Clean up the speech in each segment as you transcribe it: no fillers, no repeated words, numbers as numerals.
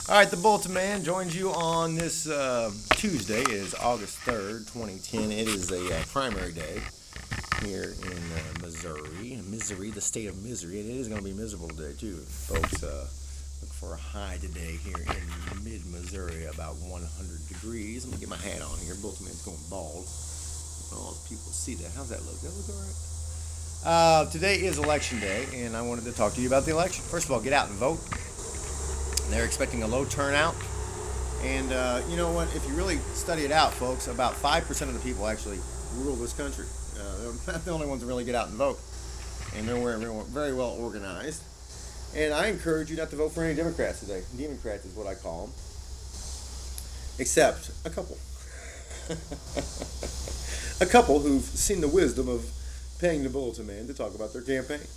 All right, the Bulletinman joins you on this Tuesday. It is August 3rd, 2010. It is a primary day here in Missouri, the state of misery. And it is going to be miserable today, too. Folks, look for a high today here in mid-Missouri, about 100 degrees. Let me get my hat on here. Bulletinman's going bald. All the people see that. How's that look? Does that look all right? Today is election day, and I wanted to talk to you about the election. First of all, get out and vote. They're expecting a low turnout. And you know what? If you really study it out, folks, about 5% of the people actually rule this country. They're not the only ones that really get out and vote. And they're very well organized. And I encourage you not to vote for any Democrats today. Democrats is what I call them. Except a couple. A couple who've seen the wisdom of paying the Bulletinman to talk about their campaign.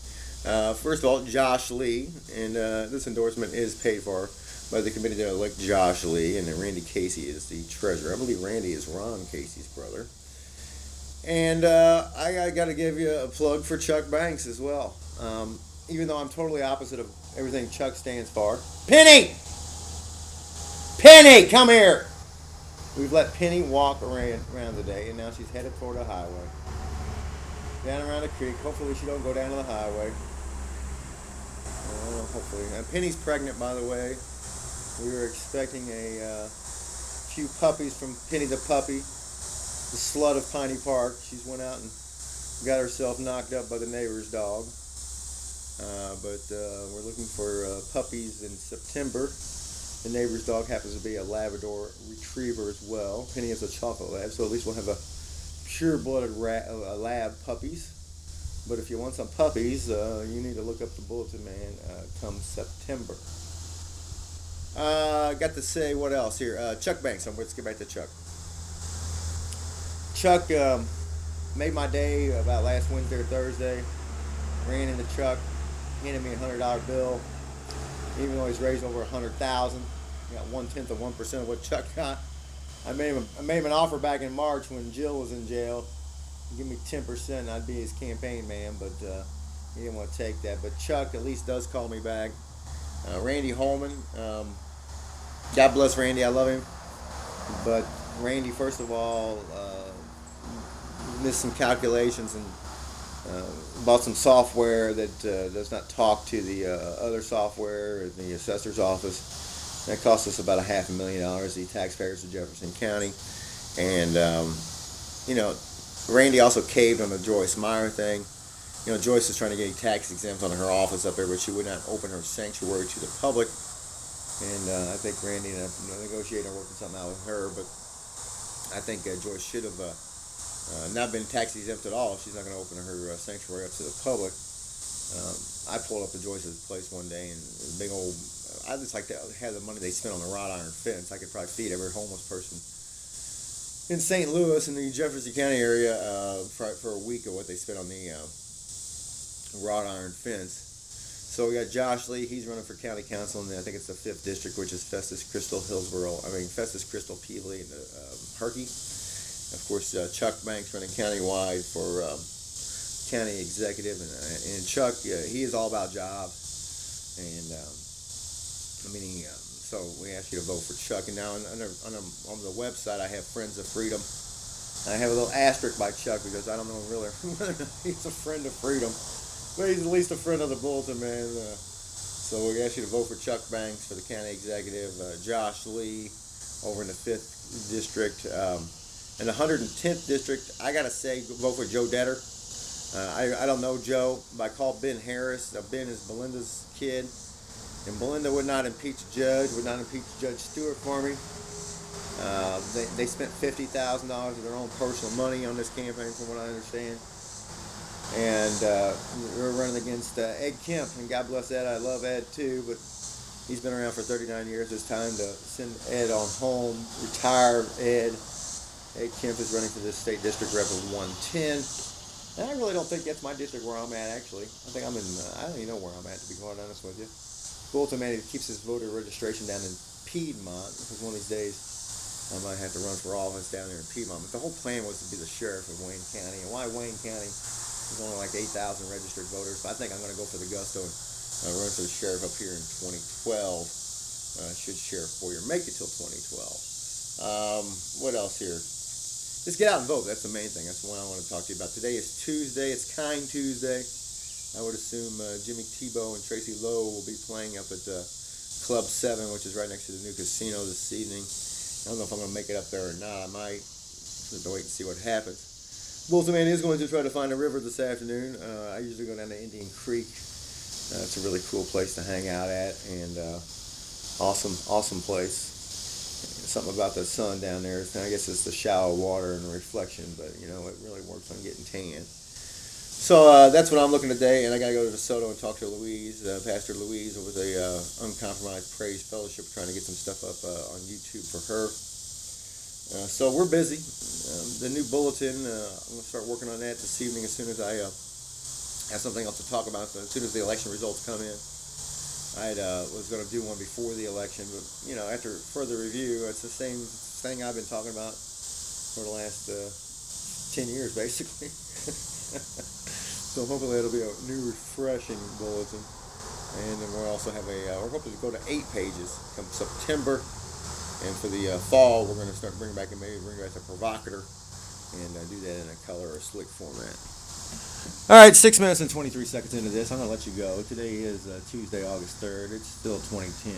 First of all, Josh Lee, and this endorsement is paid for by the committee that elect Josh Lee, and then Randy Casey is the treasurer. I believe Randy is Ron Casey's brother. And I got to give you a plug for Chuck Banks as well. Even though I'm totally opposite of everything Chuck stands for. Penny! Penny, come here! We've let Penny walk around today, and now she's headed toward the highway. Down around the creek. Hopefully she don't go down to the highway. Hopefully. And Penny's pregnant, by the way. We were expecting a few puppies from Penny the puppy, the slut of Piney Park. She's went out and got herself knocked up by the neighbor's dog. But we're looking for puppies in September. The neighbor's dog happens to be a Labrador Retriever as well. Penny is a chocolate lab, so at least we'll have a pure-blooded lab puppies. But if you want some puppies, you need to look up the Bulletinman come September. Got to say, what else here? Chuck Banks. Let's get back to Chuck. Chuck made my day about last Wednesday or Thursday. Ran into Chuck, handed me a $100 bill. Even though he's raised over $100,000, got 1/10 of 1% of what Chuck got. I made him an offer back in March when Jill was in jail. Give me 10% and I'd be his campaign man, but he didn't want to take that. But Chuck at least does call me back. Randy Holman, God bless Randy, I love him. But Randy, first of all, missed some calculations and bought some software that does not talk to the other software in the assessor's office. That cost us about $500,000, the taxpayers of Jefferson County. And, you know, Randy also caved on the Joyce Meyer thing. You know, Joyce is trying to get tax exempt on her office up there, but she would not open her sanctuary to the public. And I think Randy ended up negotiating or working something out with her. But I think Joyce should have not been tax exempt at all. She's not going to open her sanctuary up to the public. I pulled up to Joyce's place one day, and a big old, I just like to have the money they spent on the wrought iron fence. I could probably feed every homeless person in St. Louis in the Jefferson County area for a week of what they spent on the wrought iron fence. So we got Josh Lee. He's running for county council, and I think it's the 5th district, which is Festus, Crystal, Festus, Crystal, Peabody, and Herky. Of course, Chuck Banks running countywide for county executive, and Chuck, he is all about jobs, and so we ask you to vote for Chuck. And now on the website, I have Friends of Freedom. I have a little asterisk by Chuck because I don't know really whether he's a friend of freedom, but he's at least a friend of the Bulletinman. So we ask you to vote for Chuck Banks for the county executive, Josh Lee over in the 5th district. In the 110th district, I gotta say, vote for Joe Detter. I don't know Joe, but I call Ben Harris. Ben is Belinda's kid, and Belinda would not impeach a judge, would not impeach Judge Stewart for me. They spent $50,000 of their own personal money on this campaign, from what I understand. And we're running against Ed Kemp, and God bless Ed. I love Ed too, but he's been around for 39 years. It's time to send Ed on home, retire Ed. Ed Kemp is running for this state district rep of 110. And I really don't think that's my district where I'm at, actually. I think I'm in, I don't even know where I'm at, to be quite honest with you. Bulletinman keeps his voter registration down in Piedmont, because one of these days I might have to run for office down there in Piedmont. But the whole plan was to be the sheriff of Wayne County. And why Wayne County? There's only like 8,000 registered voters. But I think I'm going to go for the gusto and run for the sheriff up here in 2012. should share for you or make it till 2012. What else here? Just get out and vote. That's the main thing. That's the one I want to talk to you about. Today is Tuesday. It's Kind Tuesday. I would assume Jimmy Tebow and Tracy Lowe will be playing up at Club 7, which is right next to the new casino this evening. I don't know if I'm going to make it up there or not. I might. Just wait and see what happens. Bulletinman is going to try to find a river this afternoon. I usually go down to Indian Creek. It's a really cool place to hang out at, and awesome place. Something about the sun down there. I guess it's the shallow water and the reflection, but it really works on getting tan. So that's what I'm looking today, and I got to go to DeSoto and talk to Louise, Pastor Louise, over the Uncompromised Praise Fellowship, trying to get some stuff up on YouTube for her. So we're busy. The new bulletin, I'm going to start working on that this evening as soon as I have something else to talk about. So as soon as the election results come in. I was going to do one before the election, but after further review, it's the same thing I've been talking about for the last 10 years, basically. So hopefully it'll be a new, refreshing bulletin. And then we'll also have we're hoping to go to 8 pages come September. And for the fall, we're going to start bring back a provocateur and do that in a color or slick format. All right, 6 minutes and 23 seconds into this. I'm going to let you go. Today is Tuesday, August 3rd. It's still 2010.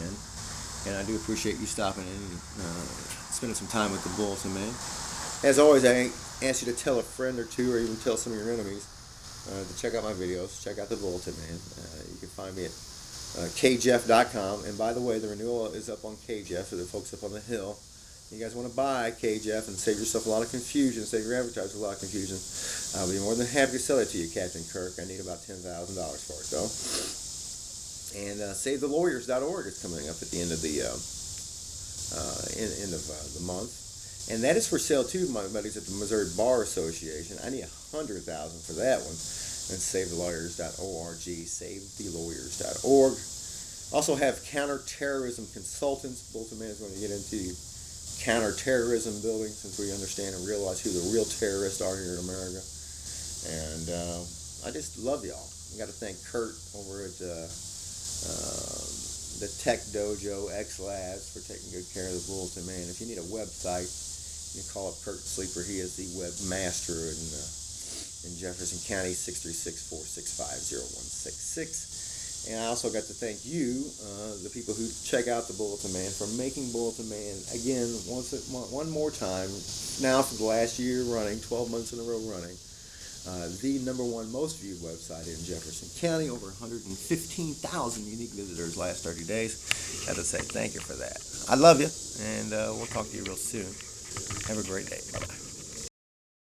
And I do appreciate you stopping in and spending some time with the Bulletinman. As always, I ask you to tell a friend or two, or even tell some of your enemies, to check out my videos. Check out the Bulletinman. You can find me at kjeff.com. And by the way, the renewal is up on KJeff, so the folks up on the hill. You guys want to buy KJeff and save yourself a lot of confusion, save your advertisers a lot of confusion, I'll be more than happy to sell it to you, Captain Kirk. I need about $10,000 for it, though. And SaveTheLawyers.org is coming up at the end of the the month. And that is for sale, too, my buddies at the Missouri Bar Association. I need $100,000 for that one. And SaveTheLawyers.org, SaveTheLawyers.org. Also have counterterrorism consultants. Bulletinman is going to get into counterterrorism building, since we understand and realize who the real terrorists are here in America. And I just love y'all. I got to thank Kurt over at the Tech Dojo X Labs for taking good care of the Bulletinman. If you need a website, you can call up Kurt Sleeper. He is the webmaster in Jefferson County, 636-465-0166. And I also got to thank you, the people who check out the Bulletinman, for making Bulletinman, again, one more time, now for the last year running, 12 months in a row running, the #1 most viewed website in Jefferson County, over 115,000 unique visitors last 30 days. Got to say thank you for that. I love you, and we'll talk to you real soon. Have a great day. Bye-bye.